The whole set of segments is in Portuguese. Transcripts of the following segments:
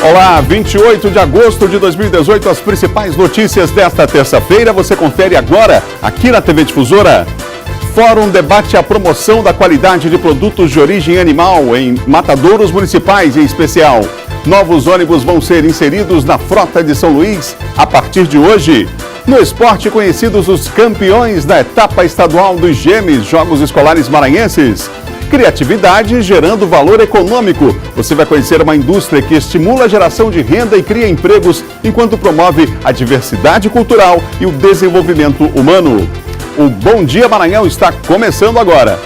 Olá, 28 de agosto de 2018, as principais notícias desta terça-feira você confere agora aqui na TV Difusora. Fórum debate a promoção da qualidade de produtos de origem animal em matadouros municipais em especial. Novos ônibus vão ser inseridos na frota de São Luís a partir de hoje. No esporte, conhecidos os campeões da etapa estadual dos GEMES, Jogos Escolares Maranhenses. Criatividade gerando valor econômico. Você vai conhecer uma indústria que estimula a geração de renda e cria empregos enquanto promove a diversidade cultural e o desenvolvimento humano. O Bom Dia Maranhão está começando agora.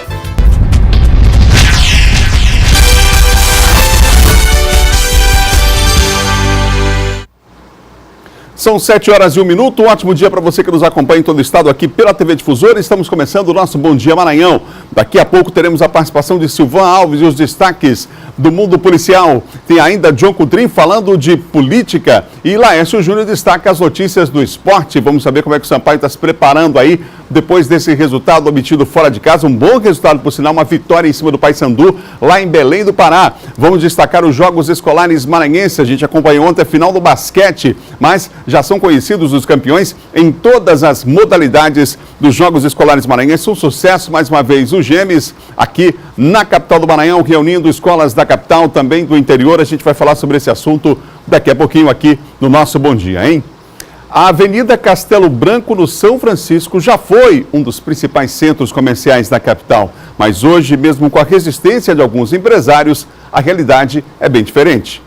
São 7h01, um ótimo dia para você que nos acompanha em todo o estado aqui pela TV Difusora. Estamos começando o nosso Bom Dia Maranhão. Daqui a pouco teremos a participação de Silvan Alves e os destaques do mundo policial. Tem ainda John Coutrin falando de política e Laércio Júnior destaca as notícias do esporte. Vamos saber como é que o Sampaio está se preparando aí depois desse resultado obtido fora de casa. Um bom resultado, por sinal, uma vitória em cima do Paysandu lá em Belém do Pará. Vamos destacar os Jogos Escolares Maranhenses. A gente acompanhou ontem a final do basquete, mas já são conhecidos os campeões em todas as modalidades dos Jogos Escolares Maranhenses. Um sucesso, mais uma vez, o GEMES aqui na capital do Maranhão, reunindo escolas da capital, também do interior. A gente vai falar sobre esse assunto daqui a pouquinho aqui no nosso Bom Dia, hein? A Avenida Castelo Branco, no São Francisco, já foi um dos principais centros comerciais da capital. Mas hoje, mesmo com a resistência de alguns empresários, a realidade é bem diferente.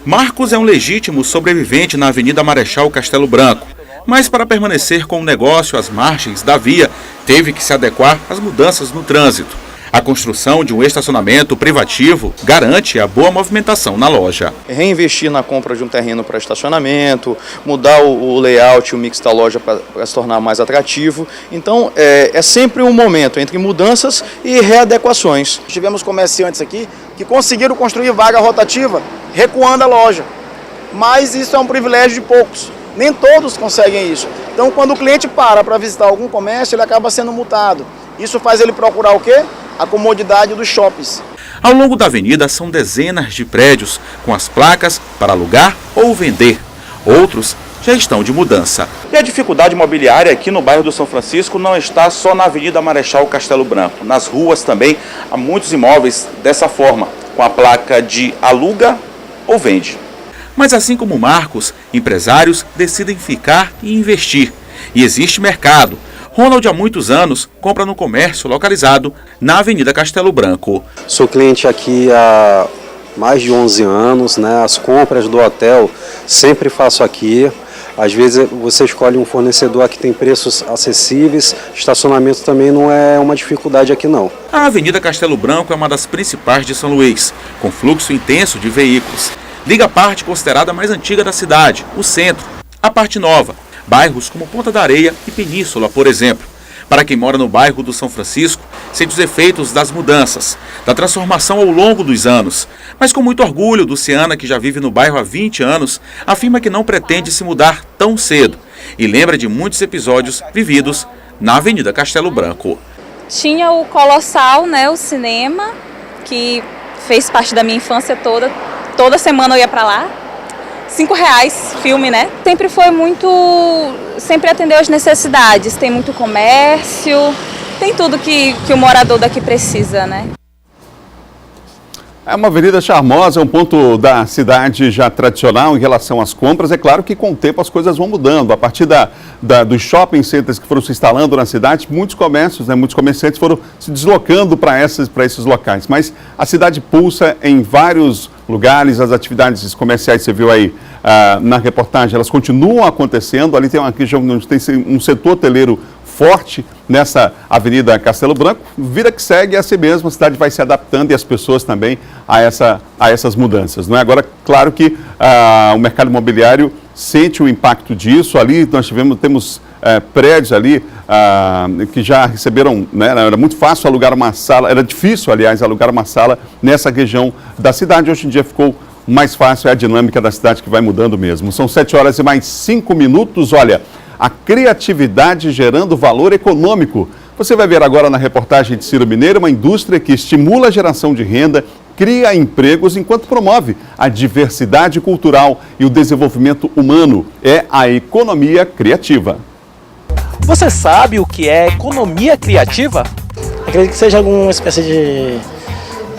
Marcos é um legítimo sobrevivente na Avenida Marechal Castelo Branco. Mas para permanecer com o negócio às margens da via, teve que se adequar às mudanças no trânsito. A construção de um estacionamento privativo garante a boa movimentação na loja. Reinvestir na compra de um terreno para estacionamento, mudar o layout e o mix da loja para se tornar mais atrativo. Então, é sempre um momento entre mudanças e readequações. Tivemos comerciantes aqui que conseguiram construir vaga rotativa recuando a loja, mas isso é um privilégio de poucos. Nem todos conseguem isso. Então, quando o cliente para visitar algum comércio, ele acaba sendo multado. Isso faz ele procurar o quê? A comodidade dos shoppings. Ao longo da avenida são dezenas de prédios com as placas para alugar ou vender. Outros já estão de mudança. E a dificuldade imobiliária aqui no bairro do São Francisco não está só na Avenida Marechal Castelo Branco. Nas ruas também há muitos imóveis dessa forma, com a placa de aluga ou vende. Mas assim como Marcos, empresários decidem ficar e investir. E existe mercado. Ronald, há muitos anos, compra no comércio localizado na Avenida Castelo Branco. Sou cliente aqui há mais de 11 anos, né? As compras do hotel sempre faço aqui. Às vezes você escolhe um fornecedor que tem preços acessíveis, estacionamento também não é uma dificuldade aqui não. A Avenida Castelo Branco é uma das principais de São Luís, com fluxo intenso de veículos. Liga a parte considerada mais antiga da cidade, o centro, a parte nova. Bairros como Ponta da Areia e Península, por exemplo. Para quem mora no bairro do São Francisco, sente os efeitos das mudanças, da transformação ao longo dos anos. Mas com muito orgulho, Luciana, que já vive no bairro há 20 anos, afirma que não pretende se mudar tão cedo. E lembra de muitos episódios vividos na Avenida Castelo Branco. Tinha o Colossal, né, o cinema, que fez parte da minha infância toda. Toda semana eu ia para lá. R$5 filme, né? Sempre atendeu às necessidades. Tem muito comércio, tem tudo que o morador daqui precisa, né? É uma avenida charmosa, é um ponto da cidade já tradicional em relação às compras. É claro que com o tempo as coisas vão mudando. A partir dos shopping centers que foram se instalando na cidade, muitos comércios, né, muitos comerciantes foram se deslocando para esses locais. Mas a cidade pulsa em vários lugares, as atividades comerciais, você viu aí na reportagem, elas continuam acontecendo. Ali tem uma região onde tem um setor hoteleiro forte nessa Avenida Castelo Branco. Vida que segue é assim mesmo, a cidade vai se adaptando e as pessoas também a essas mudanças. Não é? Agora, claro que o mercado imobiliário sente o impacto disso. Ali nós temos prédios ali que já receberam, né, era muito fácil alugar uma sala, era difícil, aliás, alugar uma sala nessa região da cidade. Hoje em dia ficou mais fácil, é a dinâmica da cidade que vai mudando mesmo. São 7h mais 5. Olha, a criatividade gerando valor econômico. Você vai ver agora na reportagem de Ciro Mineiro uma indústria que estimula a geração de renda, cria empregos enquanto promove a diversidade cultural e o desenvolvimento humano. É a economia criativa. Você sabe o que é economia criativa? Acredito que seja alguma espécie de...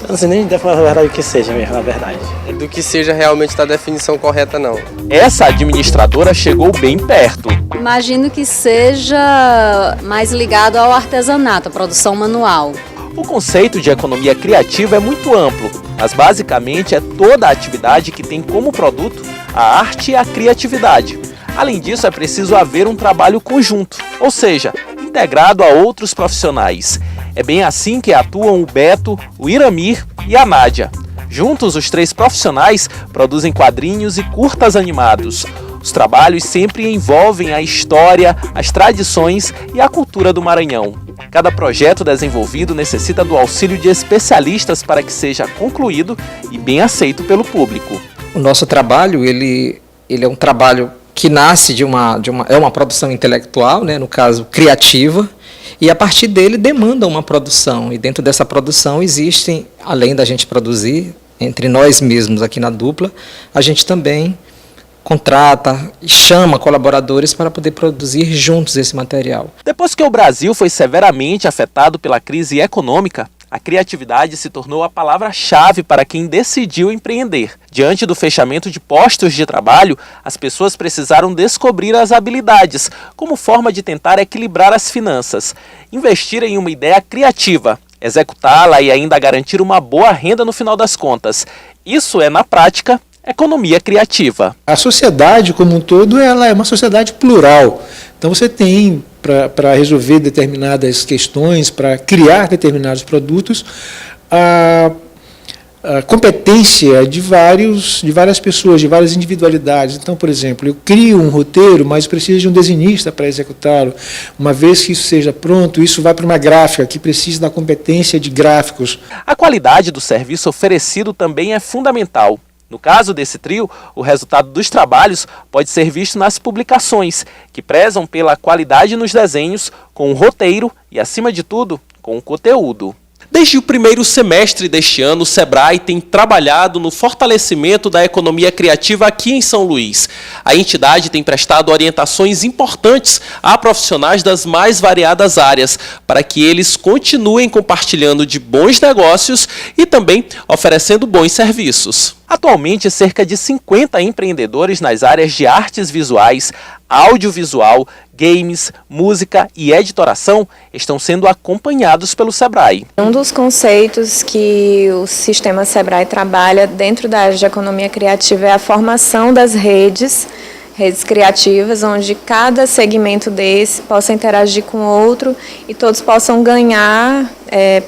Eu não sei nem falar a verdade o que seja mesmo, na verdade. Do que seja realmente da definição correta, não. Essa administradora chegou bem perto. Imagino que seja mais ligado ao artesanato, à produção manual. O conceito de economia criativa é muito amplo, mas basicamente é toda a atividade que tem como produto a arte e a criatividade. Além disso, é preciso haver um trabalho conjunto, ou seja, integrado a outros profissionais. É bem assim que atuam o Beto, o Iramir e a Nádia. Juntos, os 3 profissionais produzem quadrinhos e curtas animados. Os trabalhos sempre envolvem a história, as tradições e a cultura do Maranhão. Cada projeto desenvolvido necessita do auxílio de especialistas para que seja concluído e bem aceito pelo público. O nosso trabalho, ele é um trabalho que nasce de uma produção intelectual, né, no caso criativa, e a partir dele demanda uma produção. E dentro dessa produção existem, além da gente produzir, entre nós mesmos aqui na dupla, a gente também contrata e chama colaboradores para poder produzir juntos esse material. Depois que o Brasil foi severamente afetado pela crise econômica, a criatividade se tornou a palavra-chave para quem decidiu empreender. Diante do fechamento de postos de trabalho, as pessoas precisaram descobrir as habilidades, como forma de tentar equilibrar as finanças. Investir em uma ideia criativa, executá-la e ainda garantir uma boa renda no final das contas. Isso é, na prática, economia criativa. A sociedade como um todo, ela é uma sociedade plural. Então você tem, para resolver determinadas questões, para criar determinados produtos, a competência de várias pessoas, de várias individualidades. Então, por exemplo, eu crio um roteiro, mas preciso de um desenhista para executá-lo. Uma vez que isso seja pronto, isso vai para uma gráfica, que precisa da competência de gráficos. A qualidade do serviço oferecido também é fundamental. No caso desse trio, o resultado dos trabalhos pode ser visto nas publicações, que prezam pela qualidade nos desenhos, com o roteiro e, acima de tudo, com o conteúdo. Desde o primeiro semestre deste ano, o Sebrae tem trabalhado no fortalecimento da economia criativa aqui em São Luís. A entidade tem prestado orientações importantes a profissionais das mais variadas áreas, para que eles continuem compartilhando de bons negócios e também oferecendo bons serviços. Atualmente, cerca de 50 empreendedores nas áreas de artes visuais, audiovisual, games, música e editoração estão sendo acompanhados pelo Sebrae. Um dos conceitos que o sistema Sebrae trabalha dentro da área de economia criativa é a formação das redes criativas, onde cada segmento desse possa interagir com o outro e todos possam ganhar,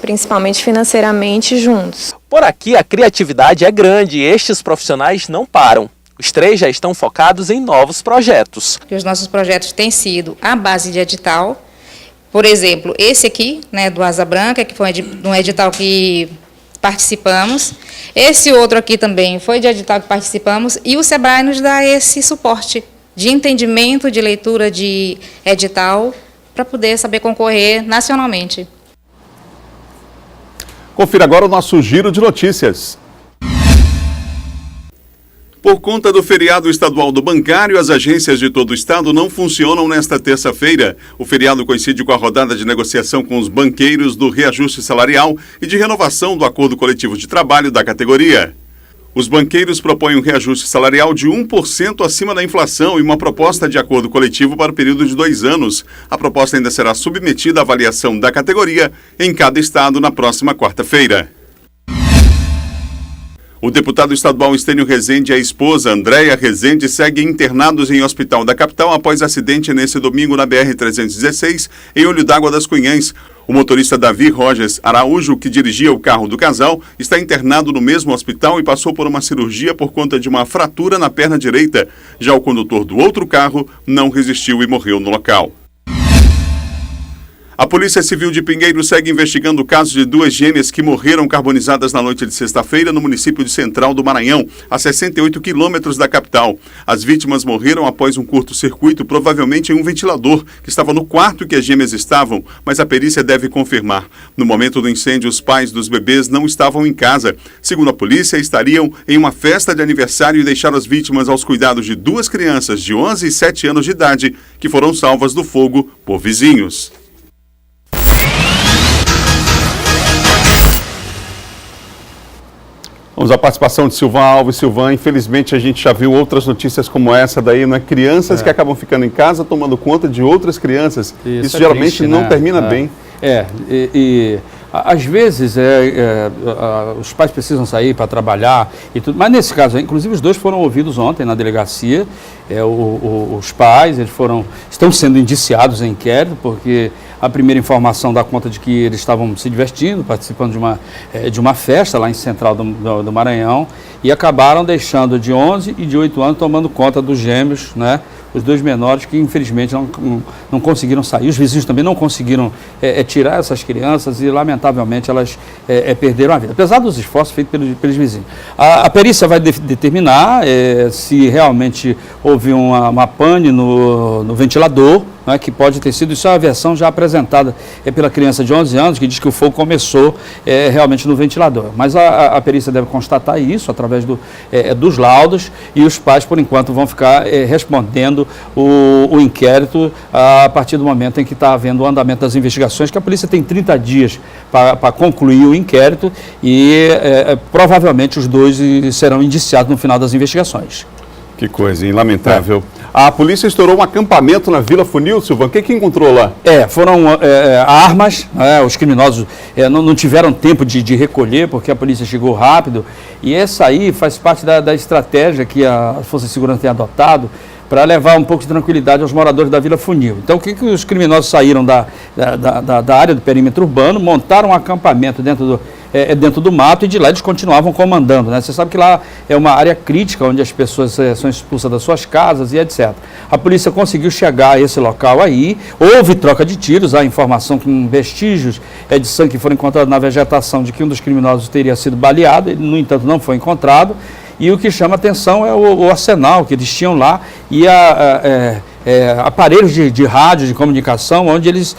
principalmente financeiramente, juntos. Por aqui a criatividade é grande e estes profissionais não param. Os 3 já estão focados em novos projetos. Os nossos projetos têm sido à base de edital. Por exemplo, esse aqui, né, do Asa Branca, que foi um edital que participamos. Esse outro aqui também foi de edital que participamos. E o Sebrae nos dá esse suporte de entendimento, de leitura de edital, para poder saber concorrer nacionalmente. Confira agora o nosso giro de notícias. Por conta do feriado estadual do bancário, as agências de todo o estado não funcionam nesta terça-feira. O feriado coincide com a rodada de negociação com os banqueiros do reajuste salarial e de renovação do acordo coletivo de trabalho da categoria. Os banqueiros propõem um reajuste salarial de 1% acima da inflação e uma proposta de acordo coletivo para o período de 2 anos. A proposta ainda será submetida à avaliação da categoria em cada estado na próxima quarta-feira. O deputado estadual Estênio Rezende e a esposa Andréia Rezende seguem internados em hospital da capital após acidente nesse domingo na BR-316, em Olho d'Água das Cunhãs. O motorista Davi Rogers Araújo, que dirigia o carro do casal, está internado no mesmo hospital e passou por uma cirurgia por conta de uma fratura na perna direita. Já o condutor do outro carro não resistiu e morreu no local. A Polícia Civil de Pinheiro segue investigando o caso de 2 gêmeas que morreram carbonizadas na noite de sexta-feira no município de Central do Maranhão, a 68 quilômetros da capital. As vítimas morreram após um curto-circuito, provavelmente em um ventilador, que estava no quarto que as gêmeas estavam, mas a perícia deve confirmar. No momento do incêndio, os pais dos bebês não estavam em casa. Segundo a polícia, estariam em uma festa de aniversário e deixaram as vítimas aos cuidados de 2 crianças de 11 e 7 anos de idade, que foram salvas do fogo por vizinhos. Vamos à participação de Silvan Alves. Silvan, infelizmente a gente já viu outras notícias como essa daí, né? Crianças que acabam ficando em casa tomando conta de outras crianças. Isso geralmente triste, não termina bem. Às vezes os pais precisam sair para trabalhar e tudo, mas nesse caso, inclusive os 2 foram ouvidos ontem na delegacia. Os pais estão sendo indiciados em inquérito, porque a primeira informação dá conta de que eles estavam se divertindo, participando de uma festa lá em Central do Maranhão, e acabaram deixando de 11 e de 8 anos tomando conta dos gêmeos, né? Os 2 menores que infelizmente não conseguiram sair. Os vizinhos também não conseguiram tirar essas crianças e lamentavelmente elas perderam a vida, apesar dos esforços feitos pelos vizinhos. A perícia vai determinar se realmente houve uma pane no ventilador, né, que pode ter sido, isso é uma versão já apresentada pela criança de 11 anos, que diz que o fogo começou realmente no ventilador. Mas a perícia deve constatar isso através dos laudos, e os pais, por enquanto, vão ficar respondendo o inquérito a partir do momento em que está havendo o andamento das investigações, que a polícia tem 30 dias para concluir o inquérito e provavelmente os 2 serão indiciados no final das investigações. Que coisa, hein? Lamentável. A polícia estourou um acampamento na Vila Funil, Silvan. O que encontrou lá? Foram armas. Os criminosos não tiveram tempo de recolher, porque a polícia chegou rápido. E essa aí faz parte da estratégia que a Força de Segurança tem adotado para levar um pouco de tranquilidade aos moradores da Vila Funil. Então, o que os criminosos saíram da área do perímetro urbano, montaram um acampamento dentro do mato, e de lá eles continuavam comandando, né? Você sabe que lá é uma área crítica, onde as pessoas são expulsas das suas casas e etc. A polícia conseguiu chegar a esse local aí, houve troca de tiros, há informação com vestígios de sangue que foram encontrados na vegetação de que um dos criminosos teria sido baleado, ele, no entanto, não foi encontrado. E o que chama atenção é o arsenal que eles tinham lá e aparelhos de rádio, de comunicação, onde eles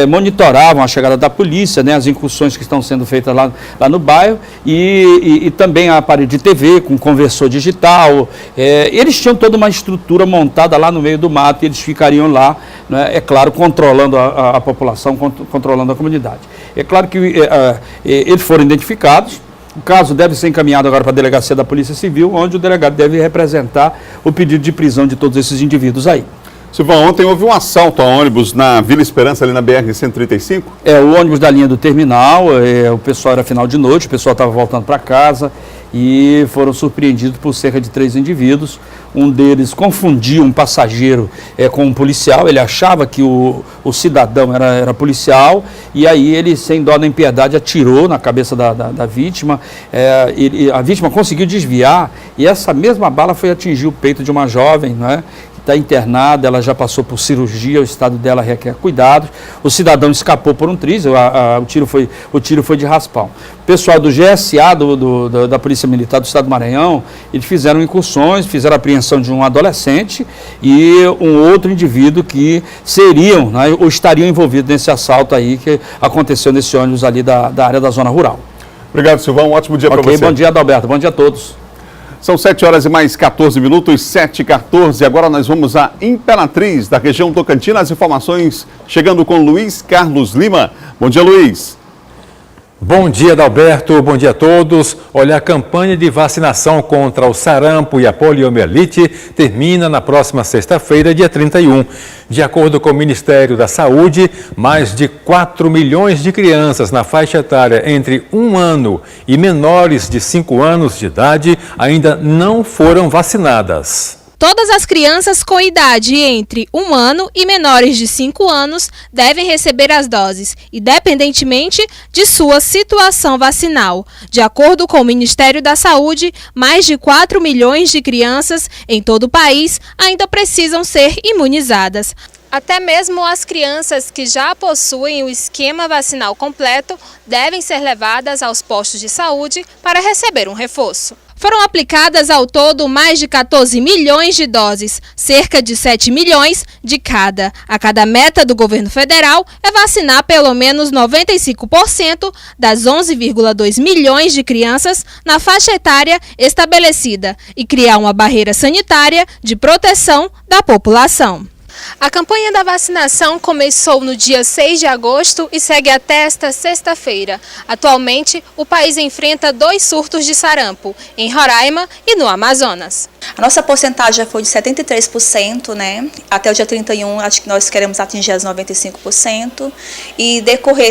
monitoravam a chegada da polícia, né, as incursões que estão sendo feitas lá no bairro, e também a aparelho de TV com conversor digital. Eles tinham toda uma estrutura montada lá no meio do mato, e eles ficariam lá, né, é claro, controlando a população, controlando a comunidade. É claro que eles foram identificados. O caso deve ser encaminhado agora para a delegacia da Polícia Civil, onde o delegado deve representar o pedido de prisão de todos esses indivíduos aí. Silvan, ontem houve um assalto a ônibus na Vila Esperança, ali na BR-135? O ônibus da linha do terminal, o pessoal era final de noite, o pessoal estava voltando para casa e foram surpreendidos por cerca de 3 indivíduos. Um deles confundiu um passageiro com um policial, ele achava que o cidadão era policial, e aí ele, sem dó nem piedade, atirou na cabeça da vítima. A vítima conseguiu desviar, e essa mesma bala foi atingir o peito de uma jovem, né? Está internada, ela já passou por cirurgia, o estado dela requer cuidados. O cidadão escapou por um triz, o tiro foi de raspão. O pessoal do GSA, da Polícia Militar do Estado do Maranhão, eles fizeram incursões, fizeram a apreensão de um adolescente e um outro indivíduo que seriam, né, ou estariam envolvidos nesse assalto aí que aconteceu nesse ônibus ali da área da zona rural. Obrigado, Silvan. Um ótimo dia para você. Bom dia, Adalberto. Bom dia a todos. São 7 horas e mais 14 minutos, 7h14. Agora nós vamos à Imperatriz, da região Tocantina. As informações chegando com Luiz Carlos Lima. Bom dia, Luiz. Bom dia, Adalberto. Bom dia a todos. Olha, a campanha de vacinação contra o sarampo e a poliomielite termina na próxima sexta-feira, dia 31. De acordo com o Ministério da Saúde, mais de 4 milhões de crianças na faixa etária entre 1 ano e menores de 5 anos de idade ainda não foram vacinadas. Todas as crianças com idade entre 1 ano e menores de 5 anos devem receber as doses, independentemente de sua situação vacinal. De acordo com o Ministério da Saúde, mais de 4 milhões de crianças em todo o país ainda precisam ser imunizadas. Até mesmo as crianças que já possuem o esquema vacinal completo devem ser levadas aos postos de saúde para receber um reforço. Foram aplicadas ao todo mais de 14 milhões de doses, cerca de 7 milhões de cada. A cada meta do governo federal é vacinar pelo menos 95% das 11,2 milhões de crianças na faixa etária estabelecida e criar uma barreira sanitária de proteção da população. A campanha da vacinação começou no dia 6 de agosto e segue até esta sexta-feira. Atualmente, o país enfrenta 2 surtos de sarampo, em Roraima e no Amazonas. A nossa porcentagem já foi de 73%, né? Até o dia 31, acho que nós queremos atingir as 95%. E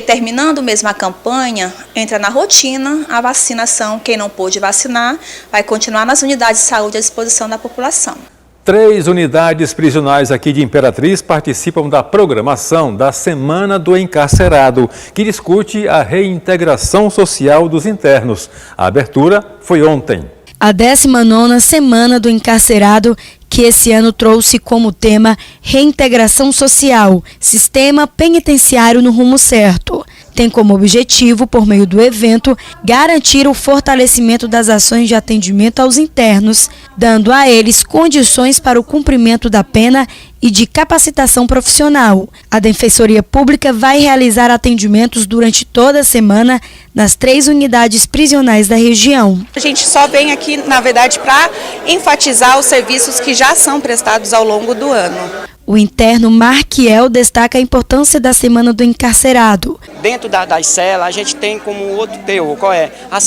terminando mesmo a campanha, entra na rotina a vacinação. Quem não pôde vacinar vai continuar nas unidades de saúde à disposição da população. 3 unidades prisionais aqui de Imperatriz participam da programação da Semana do Encarcerado, que discute a reintegração social dos internos. A abertura foi ontem. A 19ª Semana do Encarcerado, que esse ano trouxe como tema Reintegração Social, Sistema Penitenciário no Rumo Certo. Tem como objetivo, por meio do evento, garantir o fortalecimento das ações de atendimento aos internos, dando a eles condições para o cumprimento da pena e de capacitação profissional. A Defensoria Pública vai realizar atendimentos durante toda a semana nas 3 unidades prisionais da região. A gente só vem aqui, na verdade, para enfatizar os serviços que já são prestados ao longo do ano. O interno Marquiel destaca a importância da Semana do Encarcerado. Dentro das celas, a gente tem como outro teor, qual é? A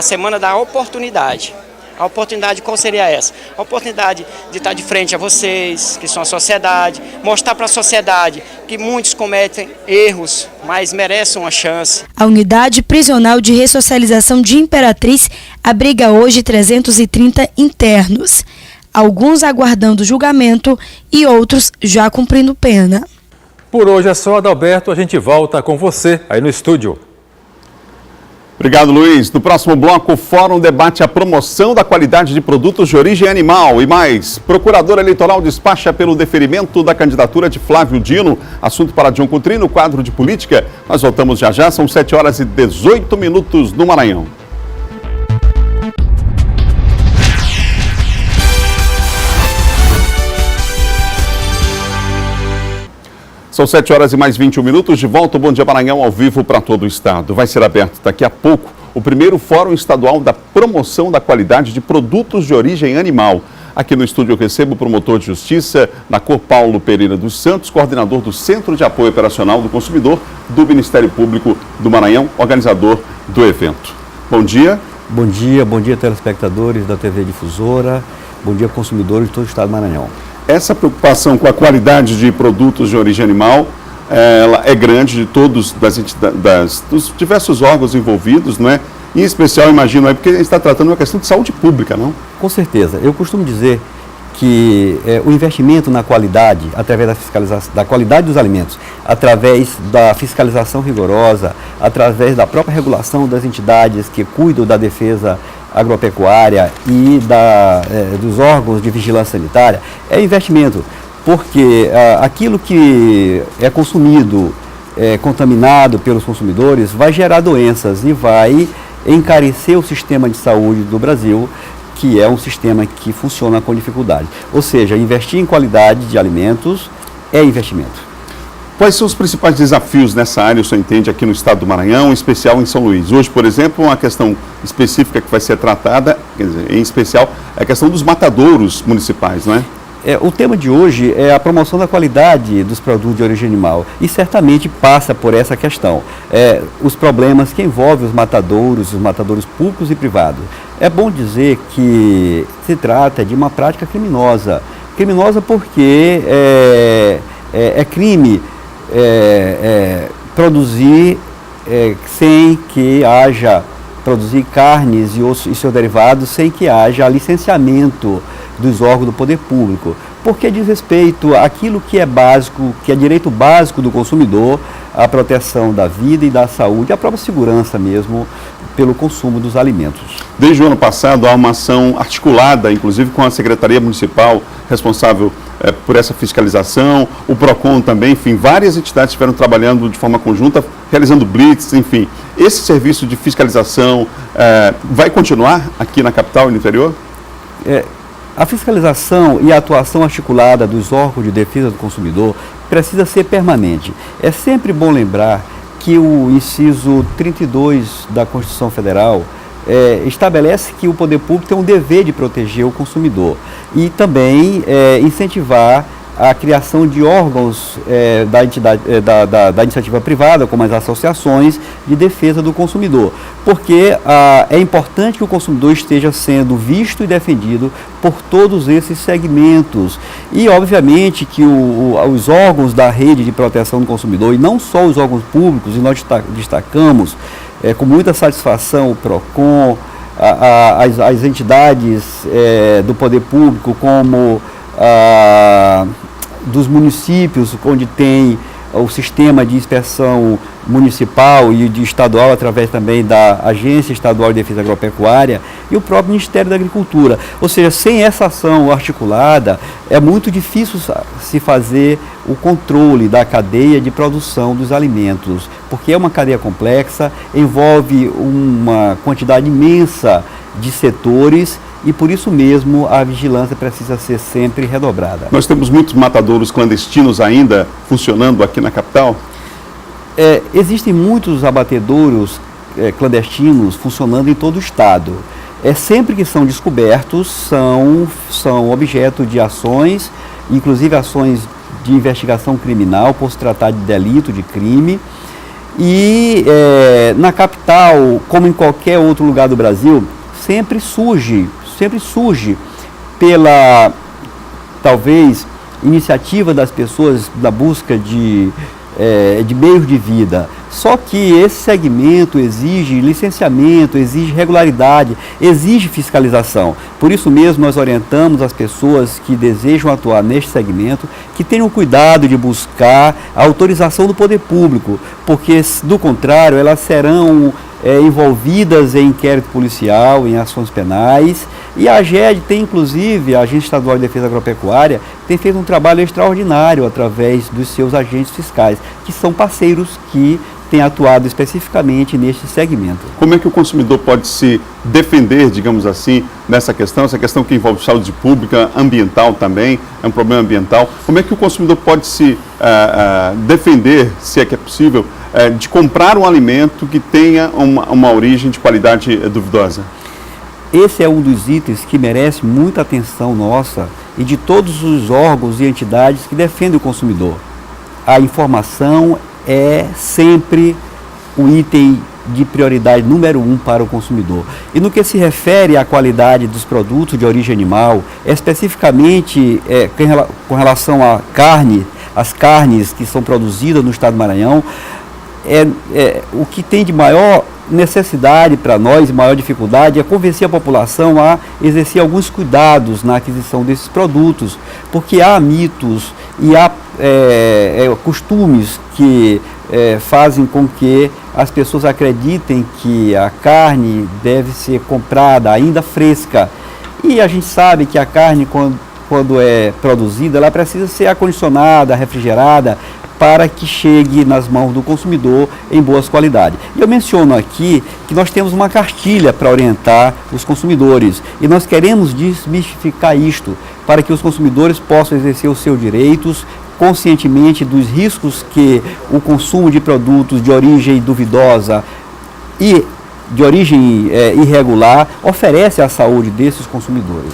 semana da oportunidade. A oportunidade, qual seria essa? A oportunidade de estar de frente a vocês, que são a sociedade, mostrar para a sociedade que muitos cometem erros, mas merecem uma chance. A unidade prisional de ressocialização de Imperatriz abriga hoje 330 internos. Alguns aguardando julgamento e outros já cumprindo pena. Por hoje é só, Adalberto. A gente volta com você aí no estúdio. Obrigado, Luiz. No próximo bloco, o Fórum debate a promoção da qualidade de produtos de origem animal e mais. Procurador eleitoral despacha pelo deferimento da candidatura de Flávio Dino. Assunto para John Coutrinho no quadro de política. Nós voltamos já já, são 7h18 no Maranhão. São 7h21, de volta o Bom Dia Maranhão ao vivo para todo o estado. Vai ser aberto daqui a pouco o primeiro Fórum Estadual da Promoção da Qualidade de Produtos de Origem Animal. Aqui no estúdio eu recebo o promotor de justiça na Cor Paulo Pereira dos Santos, coordenador do Centro de Apoio Operacional do Consumidor do Ministério Público do Maranhão, organizador do evento. Bom dia. Bom dia telespectadores da TV Difusora, bom dia consumidores de todo o estado do Maranhão. Essa preocupação com a qualidade de produtos de origem animal, ela é grande de todos, dos diversos órgãos envolvidos, não é? Em especial, imagino, porque a gente está tratando uma questão de saúde pública, não? Com certeza. Eu costumo dizer que o investimento na qualidade, através da fiscalização, da qualidade dos alimentos, através da fiscalização rigorosa, através da própria regulação das entidades que cuidam da defesa agropecuária e dos órgãos de vigilância sanitária, é investimento, porque aquilo que é consumido, contaminado pelos consumidores, vai gerar doenças e vai encarecer o sistema de saúde do Brasil, que é um sistema que funciona com dificuldade. Ou seja, investir em qualidade de alimentos é investimento. Quais são os principais desafios nessa área, o senhor entende, aqui no estado do Maranhão, em especial em São Luís? Hoje, por exemplo, uma questão específica que vai ser tratada, quer dizer, em especial, é a questão dos matadouros municipais, não é? O tema de hoje é a promoção da qualidade dos produtos de origem animal e certamente passa por essa questão. Os problemas que envolvem os matadouros públicos e privados. É bom dizer que se trata de uma prática criminosa. Criminosa porque é crime produzir sem que haja, produzir carnes e seus derivados sem que haja licenciamento dos órgãos do poder público, porque diz respeito àquilo que é básico, que é direito básico do consumidor, a proteção da vida e da saúde, a própria segurança mesmo pelo consumo dos alimentos. Desde o ano passado há uma ação articulada, inclusive com a Secretaria Municipal responsável por essa fiscalização, o PROCON também, enfim, várias entidades estiveram trabalhando de forma conjunta, realizando blitz, enfim. Esse serviço de fiscalização vai continuar aqui na capital e no interior? A fiscalização e a atuação articulada dos órgãos de defesa do consumidor precisa ser permanente. É sempre bom lembrar que o inciso 32 da Constituição Federal estabelece que o poder público tem um dever de proteger o consumidor e também incentivar a criação de órgãos da iniciativa privada, como as associações de defesa do consumidor, porque é importante que o consumidor esteja sendo visto e defendido por todos esses segmentos e, obviamente, que os órgãos da rede de proteção do consumidor, e não só os órgãos públicos, e nós destacamos com muita satisfação o PROCON, as entidades do poder público, como dos municípios, onde tem o sistema de inspeção municipal e de estadual, através também da Agência Estadual de Defesa Agropecuária e o próprio Ministério da Agricultura. Ou seja, sem essa ação articulada, é muito difícil se fazer o controle da cadeia de produção dos alimentos, porque é uma cadeia complexa, envolve uma quantidade imensa de setores, e por isso mesmo a vigilância precisa ser sempre redobrada. Nós temos muitos matadouros clandestinos ainda funcionando aqui na capital? Existem muitos abatedouros clandestinos funcionando em todo o estado. Sempre que são descobertos, são objeto de ações, inclusive ações de investigação criminal, por se tratar de delito, de crime. E na capital, como em qualquer outro lugar do Brasil, sempre surge pela, talvez, iniciativa das pessoas da busca de meios de vida. Só que esse segmento exige licenciamento, exige regularidade, exige fiscalização. Por isso mesmo nós orientamos as pessoas que desejam atuar neste segmento que tenham cuidado de buscar a autorização do poder público, porque do contrário elas serão envolvidas em inquérito policial, em ações penais. E a AGED tem, inclusive, a Agência Estadual de Defesa Agropecuária, tem feito um trabalho extraordinário através dos seus agentes fiscais, que são parceiros que têm atuado especificamente neste segmento. Como é que o consumidor pode se defender, digamos assim, nessa questão? Essa questão que envolve saúde pública, ambiental também, é um problema ambiental. Como é que o consumidor pode se defender, se é que é possível, de comprar um alimento que tenha uma origem de qualidade duvidosa? Esse é um dos itens que merece muita atenção nossa e de todos os órgãos e entidades que defendem o consumidor. A informação é sempre o item de prioridade número 1 para o consumidor. E no que se refere à qualidade dos produtos de origem animal, especificamente com relação à carne, as carnes que são produzidas no estado do Maranhão, o que tem de maior necessidade para nós, maior dificuldade, é convencer a população a exercer alguns cuidados na aquisição desses produtos, porque há mitos e há costumes que fazem com que as pessoas acreditem que a carne deve ser comprada ainda fresca. E a gente sabe que a carne, quando é produzida, ela precisa ser acondicionada, refrigerada, para que chegue nas mãos do consumidor em boas qualidades. E eu menciono aqui que nós temos uma cartilha para orientar os consumidores e nós queremos desmistificar isto para que os consumidores possam exercer os seus direitos conscientemente dos riscos que o consumo de produtos de origem duvidosa e de origem irregular oferece à saúde desses consumidores.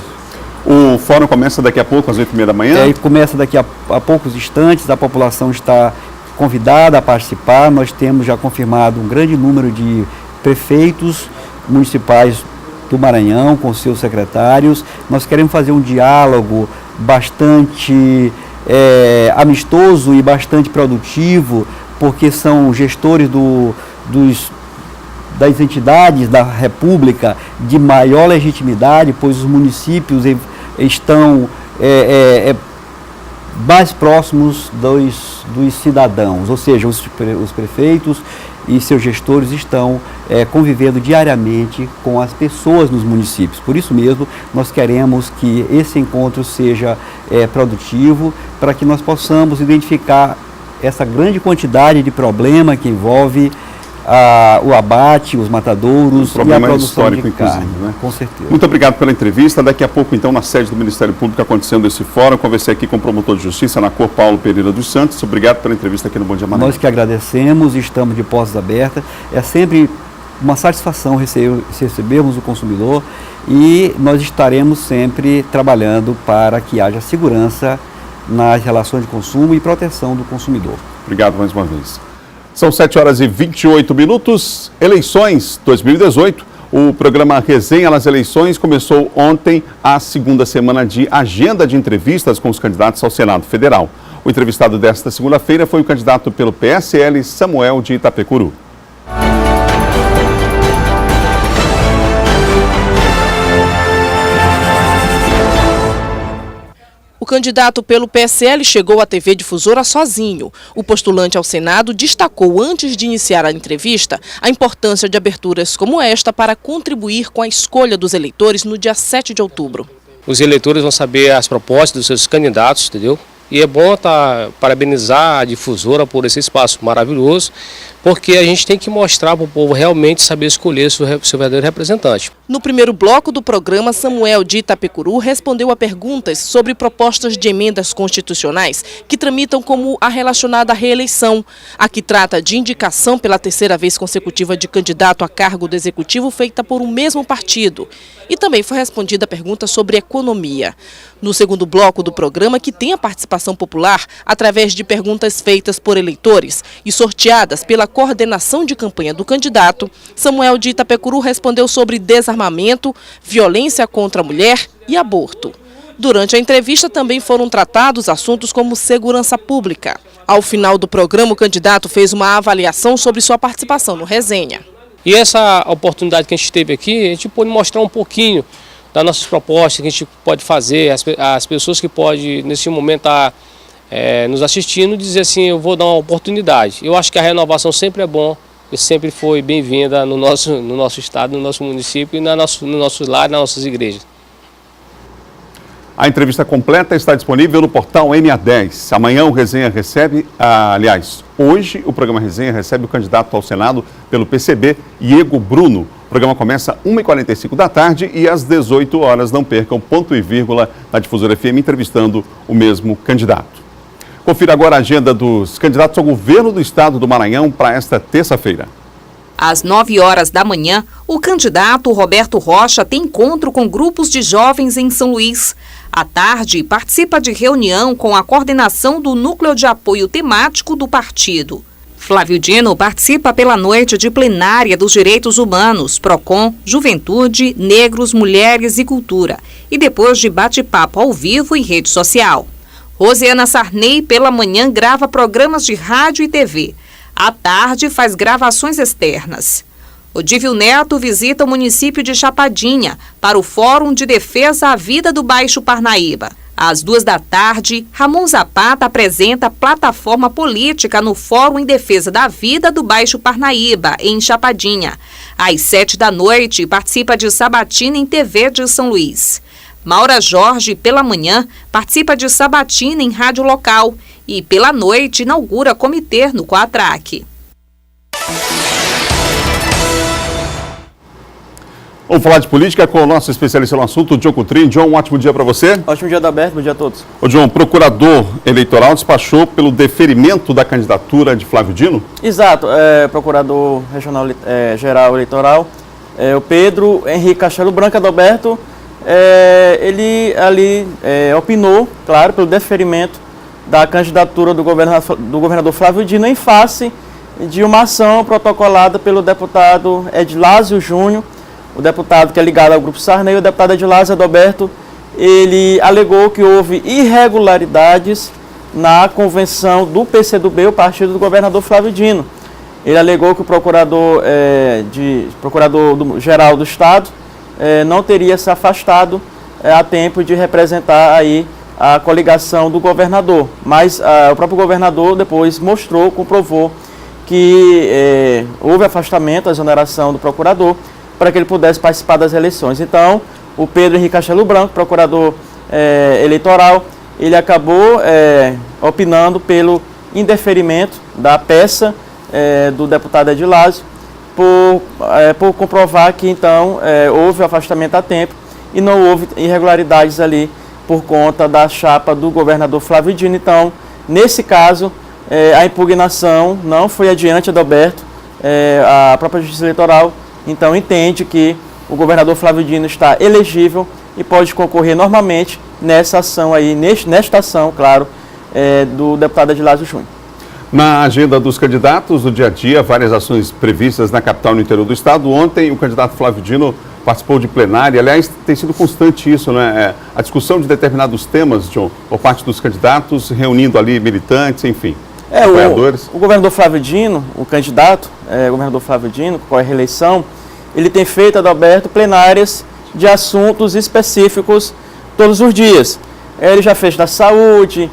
O fórum começa daqui a pouco, às 8h30 da manhã? Começa daqui a poucos instantes, a população está convidada a participar. Nós temos já confirmado um grande número de prefeitos municipais do Maranhão com seus secretários. Nós queremos fazer um diálogo bastante amistoso e bastante produtivo, porque são gestores das entidades da República de maior legitimidade, pois os municípios estão mais próximos dos cidadãos, ou seja, os prefeitos e seus gestores estão convivendo diariamente com as pessoas nos municípios. Por isso mesmo, nós queremos que esse encontro seja produtivo, para que nós possamos identificar essa grande quantidade de problema que envolve o abate, os matadouros e a produção de carne, né? Com certeza. Muito obrigado pela entrevista. Daqui a pouco, então, na sede do Ministério Público, acontecendo esse fórum. Conversei aqui com o promotor de justiça na Cor, Paulo Pereira dos Santos. Obrigado pela entrevista aqui no Bom Dia Maranhão. Nós que agradecemos, estamos de portas abertas. É sempre uma satisfação recebermos o consumidor e nós estaremos sempre trabalhando para que haja segurança nas relações de consumo e proteção do consumidor. Obrigado mais uma vez. São 7h28. Eleições 2018. O programa Resenha nas Eleições começou ontem a segunda semana de agenda de entrevistas com os candidatos ao Senado Federal. O entrevistado desta segunda-feira foi o candidato pelo PSL, Samuel de Itapecuru. O candidato pelo PSL chegou à TV Difusora sozinho. O postulante ao Senado destacou, antes de iniciar a entrevista, a importância de aberturas como esta para contribuir com a escolha dos eleitores no dia 7 de outubro. Os eleitores vão saber as propostas dos seus candidatos, entendeu? E é bom parabenizar a Difusora por esse espaço maravilhoso, porque a gente tem que mostrar para o povo realmente saber escolher seu verdadeiro representante. No primeiro bloco do programa, Samuel de Itapecuru respondeu a perguntas sobre propostas de emendas constitucionais que tramitam como a relacionada à reeleição. A que trata de indicação pela terceira vez consecutiva de candidato a cargo do Executivo feita por um mesmo partido. E também foi respondida a pergunta sobre economia. No segundo bloco do programa, que tem a participação popular através de perguntas feitas por eleitores e sorteadas pela coordenação de campanha do candidato, Samuel de Itapecuru respondeu sobre desarmamento, violência contra a mulher e aborto. Durante a entrevista também foram tratados assuntos como segurança pública. Ao final do programa, o candidato fez uma avaliação sobre sua participação no Resenha. E essa oportunidade que a gente teve aqui, a gente pode mostrar um pouquinho das nossas propostas que a gente pode fazer, as pessoas que podem, nesse momento, estar nos assistindo, dizer assim, eu vou dar uma oportunidade. Eu acho que a renovação sempre é bom, e sempre foi bem-vinda no nosso estado, no nosso município e no nosso lar, nas nossas igrejas. A entrevista completa está disponível no portal MA10. Amanhã o Resenha recebe, hoje o programa Resenha recebe o candidato ao Senado pelo PCB, Iego Bruno. O programa começa às 1h45 da tarde e às 18 horas. Não percam ponto e vírgula na Difusora FM entrevistando o mesmo candidato. Confira agora a agenda dos candidatos ao governo do estado do Maranhão para esta terça-feira. Às 9 horas da manhã, o candidato Roberto Rocha tem encontro com grupos de jovens em São Luís. À tarde, participa de reunião com a coordenação do Núcleo de Apoio Temático do partido. Flávio Dino participa pela noite de plenária dos direitos humanos, PROCON, Juventude, Negros, Mulheres e Cultura. E depois de bate-papo ao vivo em rede social. Rosiana Sarney, pela manhã, grava programas de rádio e TV. À tarde, faz gravações externas. Odívio Neto visita o município de Chapadinha para o Fórum de Defesa à Vida do Baixo Parnaíba. Às 2 da tarde, Ramon Zapata apresenta plataforma política no Fórum em Defesa da Vida do Baixo Parnaíba, em Chapadinha. Às 7 da noite, participa de Sabatina em TV de São Luís. Maura Jorge, pela manhã, participa de Sabatina em rádio local e, pela noite, inaugura comitê no Coatrac. Vamos falar de política com o nosso especialista no assunto, John Coutrin. John, um ótimo dia para você. Ótimo dia, Adalberto. Bom dia a todos. Ô John, procurador eleitoral despachou pelo deferimento da candidatura de Flávio Dino? Exato. Procurador Regional Geral Eleitoral, o Pedro Henrique Castelo Branco, Adalberto, ele ali opinou, claro, pelo deferimento da candidatura do governador Flávio Dino em face de uma ação protocolada pelo deputado Edilásio Júnior, o deputado que é ligado ao Grupo Sarney. O deputado Edilásio Adalberto, ele alegou que houve irregularidades na convenção do PCdoB, o partido do governador Flávio Dino. Ele alegou que o procurador-geral do Estado não teria se afastado a tempo de representar aí a coligação do governador, mas o próprio governador depois comprovou que houve afastamento, a exoneração do procurador, para que ele pudesse participar das eleições. Então, o Pedro Henrique Castelo Branco, procurador eleitoral, ele acabou opinando pelo indeferimento da peça do deputado Edilásio, por comprovar que, então, houve afastamento a tempo e não houve irregularidades ali por conta da chapa do governador Flávio Dino. Então, nesse caso, a impugnação não foi adiante, Adalberto. A própria Justiça Eleitoral, então, entende que o governador Flávio Dino está elegível e pode concorrer normalmente nessa ação aí, nesta ação, claro, do deputado Edilásio Júnior. Na agenda dos candidatos do dia a dia, várias ações previstas na capital e no interior do estado. Ontem, o candidato Flávio Dino participou de plenária. Aliás, tem sido constante isso, né? A discussão de determinados temas, John, por parte dos candidatos, reunindo ali militantes, enfim, apoiadores. O governador Flávio Dino, o candidato, governador Flávio Dino, que corre a reeleição, ele tem feito, Adalberto, plenárias de assuntos específicos todos os dias. Ele já fez da saúde,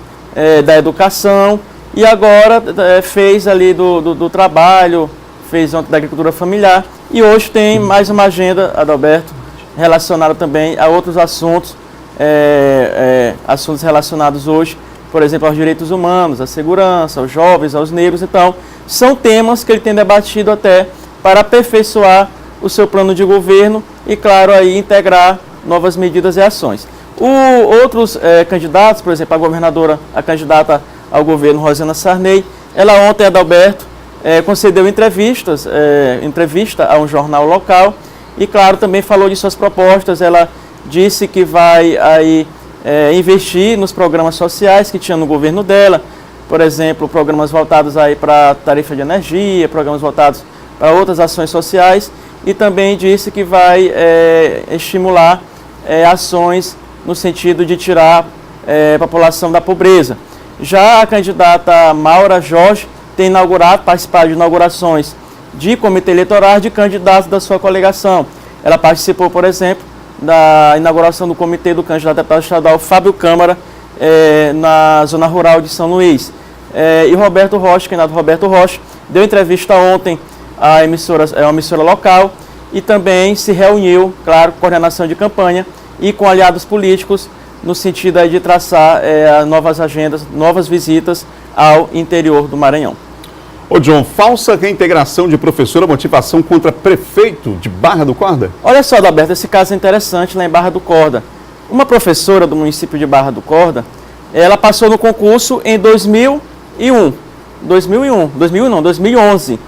da educação, e agora fez ali do trabalho, fez ontem da agricultura familiar, e hoje tem mais uma agenda, Adalberto, relacionada também a outros assuntos, assuntos relacionados hoje, por exemplo, aos direitos humanos, à segurança, aos jovens, aos negros. Então, são temas que ele tem debatido até para aperfeiçoar o seu plano de governo e, claro, aí integrar novas medidas e ações. Outros candidatos, por exemplo, a candidata ao governo, Rosana Sarney, ela ontem, Adalberto, concedeu entrevista a um jornal local e, claro, também falou de suas propostas. Ela disse que vai aí investir nos programas sociais que tinha no governo dela, por exemplo, programas voltados aí para tarifa de energia, programas voltados para outras ações sociais, e também disse que vai estimular ações no sentido de tirar a população da pobreza. Já a candidata Maura Jorge tem participado de inaugurações de comitê eleitoral de candidatos da sua coligação. Ela participou, por exemplo, da inauguração do comitê do candidato a deputado estadual Fábio Câmara, na zona rural de São Luís. E Roberto Rocha, candidato Roberto Rocha, deu entrevista ontem à uma emissora local e também se reuniu, claro, com coordenação de campanha e com aliados políticos, no sentido aí de traçar novas agendas, novas visitas ao interior do Maranhão. Ô John, falsa reintegração de professora, motivação contra prefeito de Barra do Corda? Olha só, Adalberto, esse caso é interessante lá em Barra do Corda. Uma professora do município de Barra do Corda, ela passou no concurso em 2011.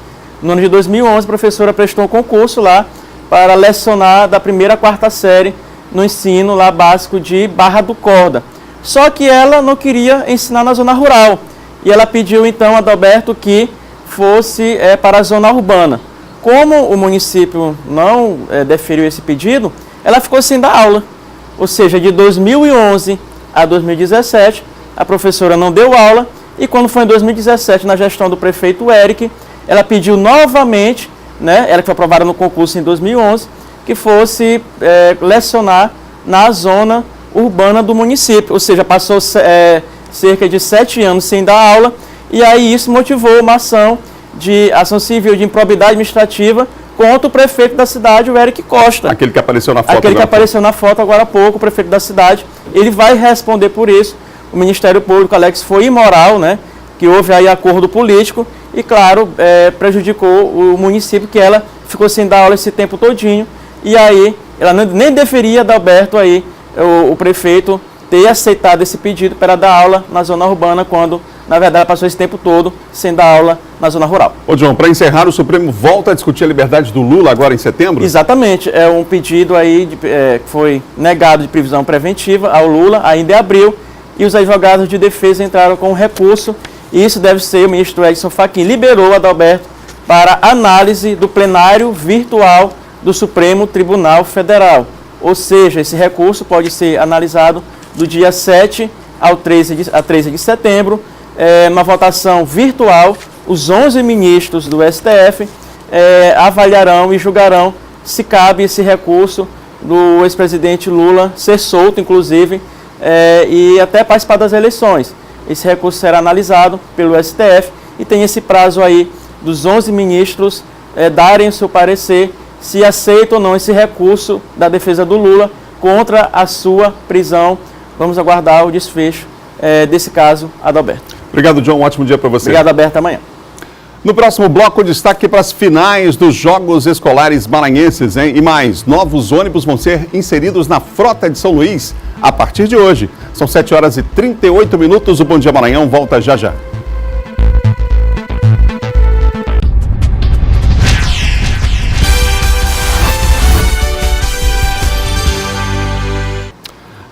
No ano de 2011, a professora prestou um concurso lá para lecionar da 1ª à 4ª série no ensino lá básico de Barra do Corda. Só que ela não queria ensinar na zona rural. E ela pediu então, Adalberto, que fosse para a zona urbana. Como o município não deferiu esse pedido, ela ficou sem dar aula. Ou seja, de 2011 a 2017, a professora não deu aula. E quando foi em 2017, na gestão do prefeito Eric, ela pediu novamente, né, ela que foi aprovada no concurso em 2011, que fosse lecionar na zona urbana do município. Ou seja, passou cerca de 7 anos sem dar aula, e aí isso motivou uma ação civil de improbidade administrativa contra o prefeito da cidade, o Eric Costa. Aquele que apareceu na foto. Aquele que apareceu na foto agora há pouco, o prefeito da cidade. Ele vai responder por isso. O Ministério Público, Alex, foi imoral, né? Que houve aí acordo político e, claro, prejudicou o município, que ela ficou sem dar aula esse tempo todinho. E aí, ela nem deveria, Adalberto, aí, o prefeito ter aceitado esse pedido para dar aula na zona urbana, quando, na verdade, ela passou esse tempo todo sem dar aula na zona rural. Ô, John, para encerrar, o Supremo volta a discutir a liberdade do Lula agora em setembro? Exatamente. É um pedido aí que foi negado de prisão preventiva ao Lula ainda em abril, e os advogados de defesa entraram com um recurso, e isso deve ser, o ministro Edson Fachin liberou, Adalberto, para análise do plenário virtual do Supremo Tribunal Federal. Ou seja, esse recurso pode ser analisado do dia 7 a 13 de setembro, uma votação virtual. Os 11 ministros do STF avaliarão e julgarão se cabe esse recurso do ex-presidente Lula ser solto, inclusive, e até participar das eleições. Esse recurso será analisado pelo STF e tem esse prazo aí dos 11 ministros darem o seu parecer se aceita ou não esse recurso da defesa do Lula contra a sua prisão. Vamos aguardar o desfecho desse caso, Adalberto. Obrigado, John. Um ótimo dia para você. Obrigado, Alberto. Amanhã. No próximo bloco, destaque para as finais dos Jogos Escolares Maranhenses, hein? E mais, novos ônibus vão ser inseridos na frota de São Luís a partir de hoje. São 7h38. O Bom Dia Maranhão volta já já.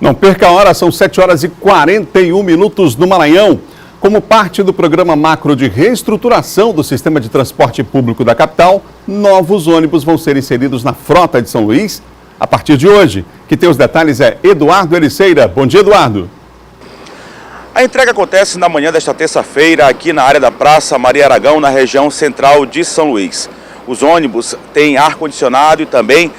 Não perca a hora, são 7h41 no Maranhão. Como parte do programa macro de reestruturação do sistema de transporte público da capital, novos ônibus vão ser inseridos na frota de São Luís a partir de hoje. Quem tem os detalhes é Eduardo Ericeira. Bom dia, Eduardo. A entrega acontece na manhã desta terça-feira aqui na área da Praça Maria Aragão, na região central de São Luís. Os ônibus têm ar-condicionado e também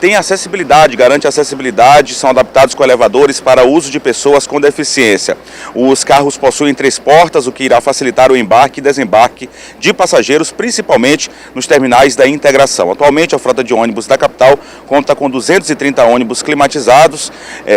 têm acessibilidade, garante acessibilidade, são adaptados com elevadores para uso de pessoas com deficiência. Os carros possuem 3 portas, o que irá facilitar o embarque e desembarque de passageiros, principalmente nos terminais da integração. Atualmente, a frota de ônibus da capital conta com 230 ônibus climatizados.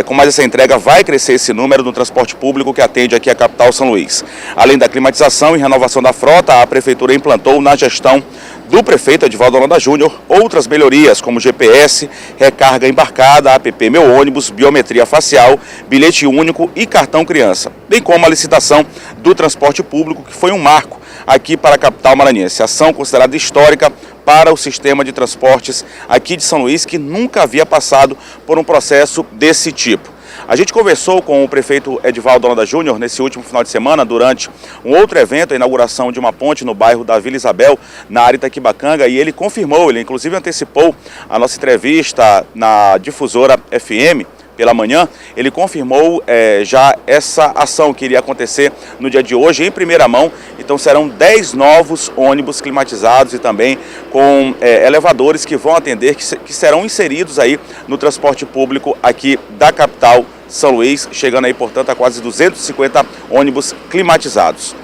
Com mais essa entrega, vai crescer esse número no transporte público que atende aqui a capital São Luís. Além da climatização e renovação da frota, a Prefeitura implantou na gestão do prefeito Edivaldo Holanda Júnior outras melhorias como GPS, recarga embarcada, app Meu Ônibus, biometria facial, bilhete único e cartão criança, bem como a licitação do transporte público, que foi um marco aqui para a capital maranhense. Ação considerada histórica para o sistema de transportes aqui de São Luís, que nunca havia passado por um processo desse tipo. A gente conversou com o prefeito Edivaldo Holanda Júnior nesse último final de semana, durante um outro evento, a inauguração de uma ponte no bairro da Vila Isabel, na área Itaquibacanga, e ele confirmou, ele inclusive antecipou a nossa entrevista na Difusora FM pela manhã. Ele confirmou já essa ação que iria acontecer no dia de hoje em primeira mão. Então serão 10 novos ônibus climatizados e também com elevadores que vão atender, que serão inseridos aí no transporte público aqui da capital São Luís, chegando aí, portanto, a quase 250 ônibus climatizados.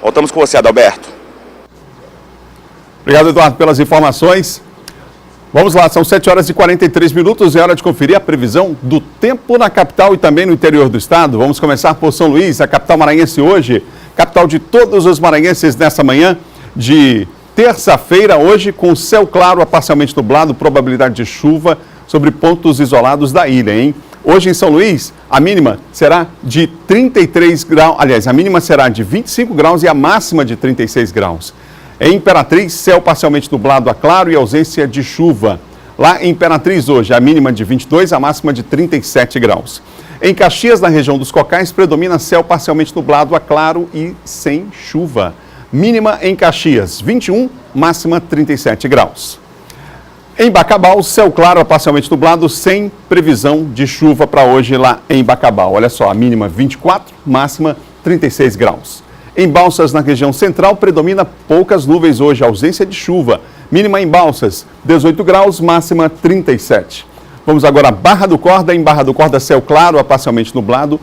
Voltamos com você, Adalberto. Obrigado, Eduardo, pelas informações. Vamos lá, são 7h43, é hora de conferir a previsão do tempo na capital e também no interior do estado. Vamos começar por São Luís, a capital maranhense hoje, capital de todos os maranhenses nessa manhã de terça-feira, hoje com céu claro a parcialmente nublado, probabilidade de chuva sobre pontos isolados da ilha, hein? Hoje em São Luís, a mínima será de 33 graus, aliás, a mínima será de 25 graus e a máxima de 36 graus. Em Imperatriz, céu parcialmente nublado a claro e ausência de chuva. Lá em Imperatriz hoje, a mínima de 22, a máxima de 37 graus. Em Caxias, na região dos Cocais, predomina céu parcialmente nublado a claro e sem chuva. Mínima em Caxias, 21, máxima 37 graus. Em Bacabal, céu claro a parcialmente nublado, sem previsão de chuva para hoje lá em Bacabal. Olha só, a mínima 24, máxima 36 graus. Em Balsas, na região central, predomina poucas nuvens hoje, ausência de chuva. Mínima em Balsas, 18 graus, máxima 37. Vamos agora a Barra do Corda. Em Barra do Corda, céu claro, a parcialmente nublado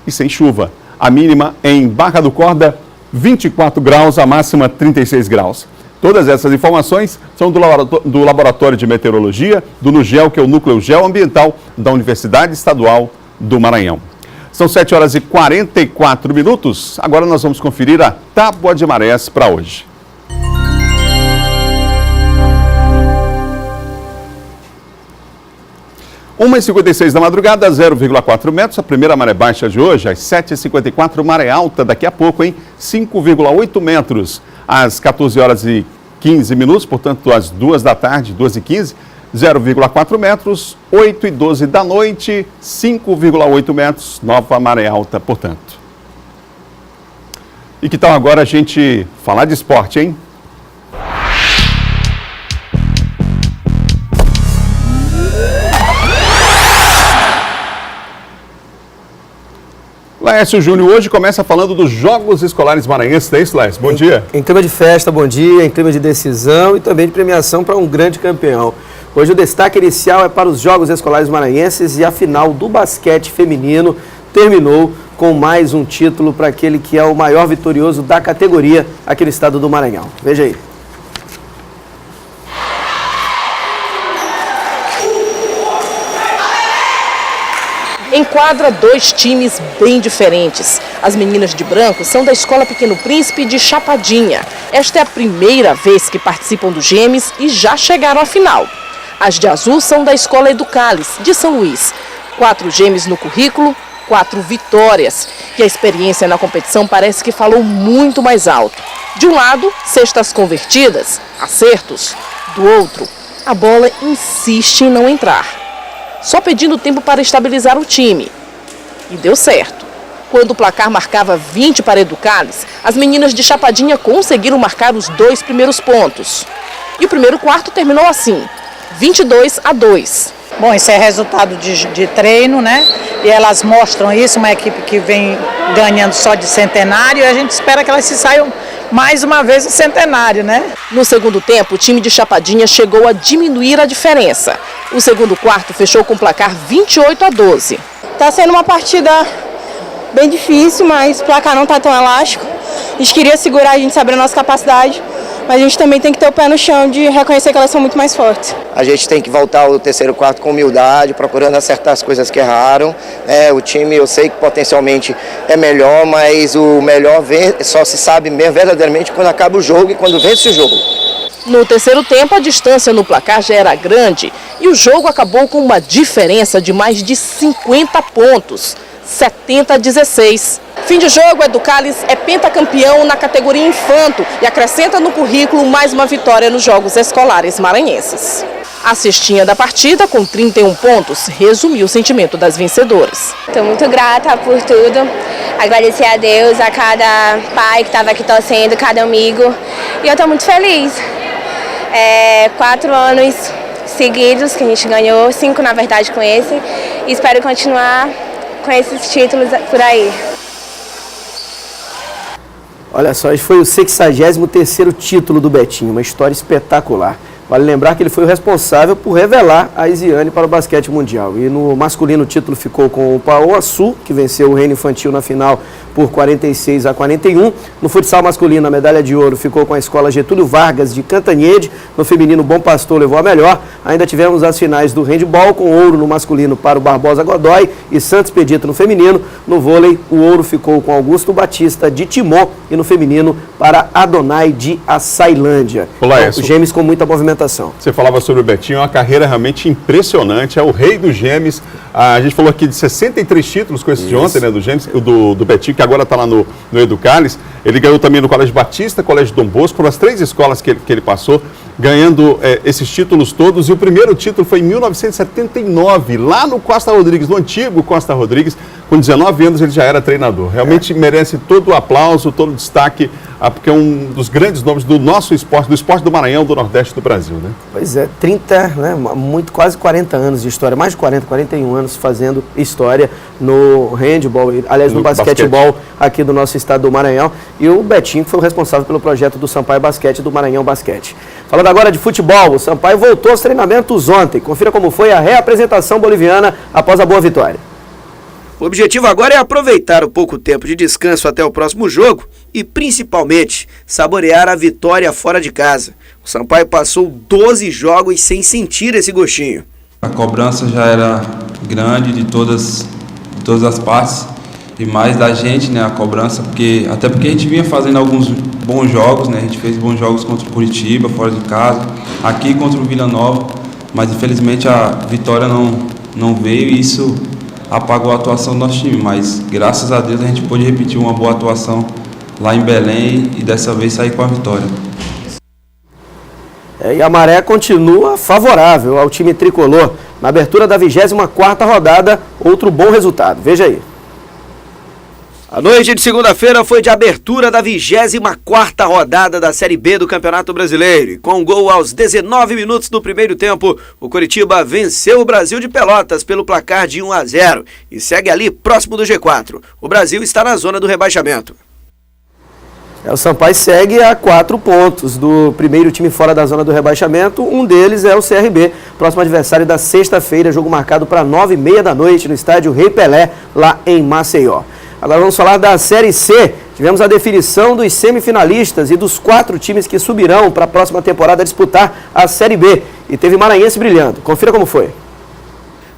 e sem chuva. A mínima em Barra do Corda, 24 graus, a máxima 36 graus. Todas essas informações são do Laboratório de Meteorologia, do NUGEL, que é o Núcleo Geoambiental da Universidade Estadual do Maranhão. São 7h44. Agora nós vamos conferir a tábua de marés para hoje. Uma 1h56 da madrugada, 0,4 metros. A primeira maré baixa de hoje, às 7h54, maré alta daqui a pouco, em 5,8 metros. Às 14h15, portanto, às 2 da tarde, 2h15. 0,4 metros, 8h12 da noite, 5,8 metros, nova maré alta, portanto. E que tal agora a gente falar de esporte, hein? Laércio Júnior hoje começa falando dos Jogos Escolares Maranhenses, é isso, Laércio? Bom dia. Em clima de festa, bom dia, em clima de decisão e também de premiação para um grande campeão. Hoje o destaque inicial é para os Jogos Escolares Maranhenses e a final do basquete feminino terminou com mais um título para aquele que é o maior vitorioso da categoria aqui no estado do Maranhão. Veja aí. Enquadra dois times bem diferentes. As meninas de branco são da Escola Pequeno Príncipe de Chapadinha. Esta é a primeira vez que participam do Gêmeos e já chegaram à final. As de azul são da Escola Educales, de São Luís. 4 gêmeos no currículo, 4 vitórias. E a experiência na competição parece que falou muito mais alto. De um lado, cestas convertidas, acertos. Do outro, a bola insiste em não entrar. Só pedindo tempo para estabilizar o time. E deu certo. Quando o placar marcava 20 para Educales, as meninas de Chapadinha conseguiram marcar os 2 primeiros pontos. E o primeiro quarto terminou assim, 22-2. Bom, isso é resultado de treino, né? E elas mostram isso, uma equipe que vem ganhando só de centenário, e a gente espera que elas se saiam mais uma vez do centenário, né? No segundo tempo, o time de Chapadinha chegou a diminuir a diferença. O segundo quarto fechou com o placar 28-12. Tá sendo uma partida bem difícil, mas o placar não tá tão elástico. A gente queria segurar, a gente sabe a nossa capacidade, mas a gente também tem que ter o pé no chão de reconhecer que elas são muito mais fortes. A gente tem que voltar ao terceiro quarto com humildade, procurando acertar as coisas que erraram. O time, eu sei que potencialmente é melhor, mas o melhor só se sabe mesmo verdadeiramente quando acaba o jogo e quando vence o jogo. No terceiro tempo, a distância no placar já era grande e o jogo acabou com uma diferença de mais de 50 pontos, 70-16. Fim de jogo, Educales é pentacampeão na categoria infanto e acrescenta no currículo mais uma vitória nos Jogos Escolares Maranhenses. A cestinha da partida, com 31 pontos, resumiu o sentimento das vencedoras. Estou muito grata por tudo, agradecer a Deus, a cada pai que estava aqui torcendo, cada amigo, e eu estou muito feliz. 4 anos seguidos que a gente ganhou, 5 na verdade com esse, e espero continuar com esses títulos por aí. Olha só, esse foi o 63º título do Betinho, uma história espetacular. Vale lembrar que ele foi o responsável por revelar a Isiane para o basquete mundial. E no masculino o título ficou com o Pauaçu, que venceu o Reino Infantil na final por 46-41. No futsal masculino, a medalha de ouro ficou com a escola Getúlio Vargas de Cantanhede. No feminino, Bom Pastor levou a melhor. Ainda tivemos as finais do handball, com ouro no masculino para o Barbosa Godoy e Santos Pedito no feminino. No vôlei, o ouro ficou com Augusto Batista de Timó e no feminino para Adonai de Açailândia. Olá, então, gêmeos com muita movimentação. Você falava sobre o Betinho, é uma carreira realmente impressionante, é o rei dos Gêmeos. A gente falou aqui de 63 títulos com esse de ontem, né, do Gêmeos, do Betinho, que agora está lá no Educales. Ele ganhou também no Colégio Batista, Colégio Dom Bosco, foram as 3 escolas que ele passou, ganhando esses títulos todos. E o primeiro título foi em 1979, lá no Costa Rodrigues, no antigo Costa Rodrigues. Com 19 anos ele já era treinador. Realmente merece todo o aplauso, todo o destaque, porque é um dos grandes nomes do nosso esporte, do esporte do Maranhão, do Nordeste do Brasil, né? Pois é, quase 40 anos de história, mais de 40, 41 anos fazendo história no handball, aliás, no basquetebol aqui do nosso estado do Maranhão. E o Betinho, que foi o responsável pelo projeto do Sampaio Basquete, do Maranhão Basquete. Falando agora de futebol, o Sampaio voltou aos treinamentos ontem. Confira como foi a reapresentação boliviana após a boa vitória. O objetivo agora é aproveitar o pouco tempo de descanso até o próximo jogo e, principalmente, saborear a vitória fora de casa. O Sampaio passou 12 jogos sem sentir esse gostinho. A cobrança já era grande de todas as partes e mais da gente, né, a cobrança, até porque a gente vinha fazendo alguns bons jogos, né, a gente fez bons jogos contra o Curitiba, fora de casa, aqui contra o Vila Nova, mas infelizmente a vitória não veio e isso apagou a atuação do nosso time, mas graças a Deus a gente pôde repetir uma boa atuação lá em Belém e dessa vez sair com a vitória. E a maré continua favorável ao time tricolor. Na abertura da 24ª rodada, outro bom resultado. Veja aí. A noite de segunda-feira foi de abertura da 24ª rodada da Série B do Campeonato Brasileiro. E com um gol aos 19 minutos do primeiro tempo, o Coritiba venceu o Brasil de Pelotas pelo placar de 1-0 e segue ali próximo do G4. O Brasil está na zona do rebaixamento. O Sampaio segue a 4 pontos do primeiro time fora da zona do rebaixamento. Um deles é o CRB, próximo adversário da sexta-feira, jogo marcado para 9h30 da noite no estádio Rei Pelé, lá em Maceió. Agora vamos falar da Série C. Tivemos a definição dos semifinalistas e dos 4 times que subirão para a próxima temporada disputar a Série B. E teve Maranhense brilhando. Confira como foi.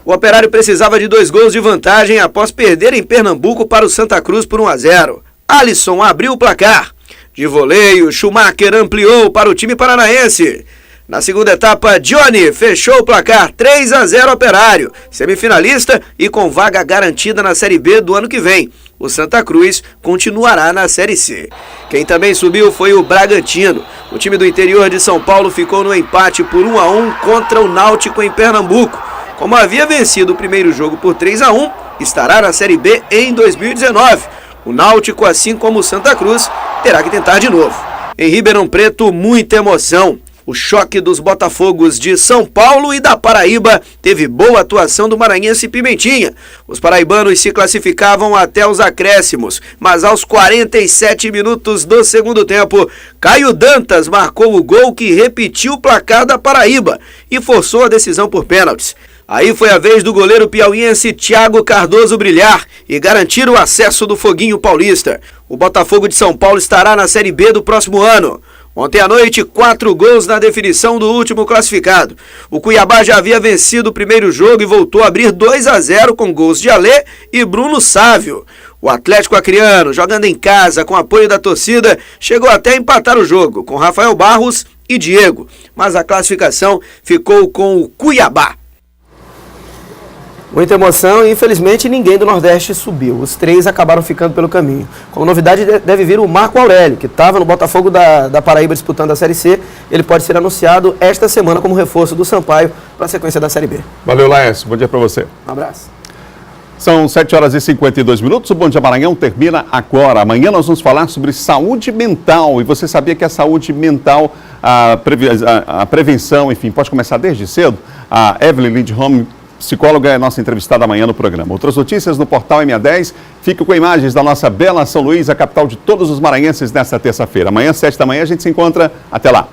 O Operário precisava de 2 gols de vantagem após perder em Pernambuco para o Santa Cruz por 1-0. Alisson abriu o placar. De voleio, Schumacher ampliou para o time paranaense. Na segunda etapa, Johnny fechou o placar 3-0 Operário, semifinalista e com vaga garantida na Série B do ano que vem. O Santa Cruz continuará na Série C. Quem também subiu foi o Bragantino. O time do interior de São Paulo ficou no empate por 1-1 contra o Náutico em Pernambuco. Como havia vencido o primeiro jogo por 3-1, estará na Série B em 2019. O Náutico, assim como o Santa Cruz, terá que tentar de novo. Em Ribeirão Preto, muita emoção. O choque dos Botafogos de São Paulo e da Paraíba teve boa atuação do maranhense Pimentinha. Os paraibanos se classificavam até os acréscimos, mas aos 47 minutos do segundo tempo, Caio Dantas marcou o gol que repetiu o placar da Paraíba e forçou a decisão por pênaltis. Aí foi a vez do goleiro piauiense Thiago Cardoso brilhar e garantir o acesso do Foguinho Paulista. O Botafogo de São Paulo estará na Série B do próximo ano. Ontem à noite, 4 gols na definição do último classificado. O Cuiabá já havia vencido o primeiro jogo e voltou a abrir 2-0 com gols de Alê e Bruno Sávio. O Atlético Acreano, jogando em casa com apoio da torcida, chegou até a empatar o jogo com Rafael Barros e Diego, mas a classificação ficou com o Cuiabá. Muita emoção e, infelizmente, ninguém do Nordeste subiu. Os 3 acabaram ficando pelo caminho. Como novidade, deve vir o Marco Aurélio, que estava no Botafogo da Paraíba disputando a Série C. Ele pode ser anunciado esta semana como reforço do Sampaio para a sequência da Série B. Valeu, Laércio. Bom dia para você. Um abraço. São 7h52. O Bom Dia Maranhão termina agora. Amanhã nós vamos falar sobre saúde mental. E você sabia que a saúde mental, a prevenção, enfim, pode começar desde cedo? A Evelyn Lindholm, psicóloga, é nossa entrevistada amanhã no programa. Outras notícias no portal MA10. Fique com imagens da nossa bela São Luís, a capital de todos os maranhenses, nesta terça-feira. Amanhã, 7 da manhã, a gente se encontra. Até lá.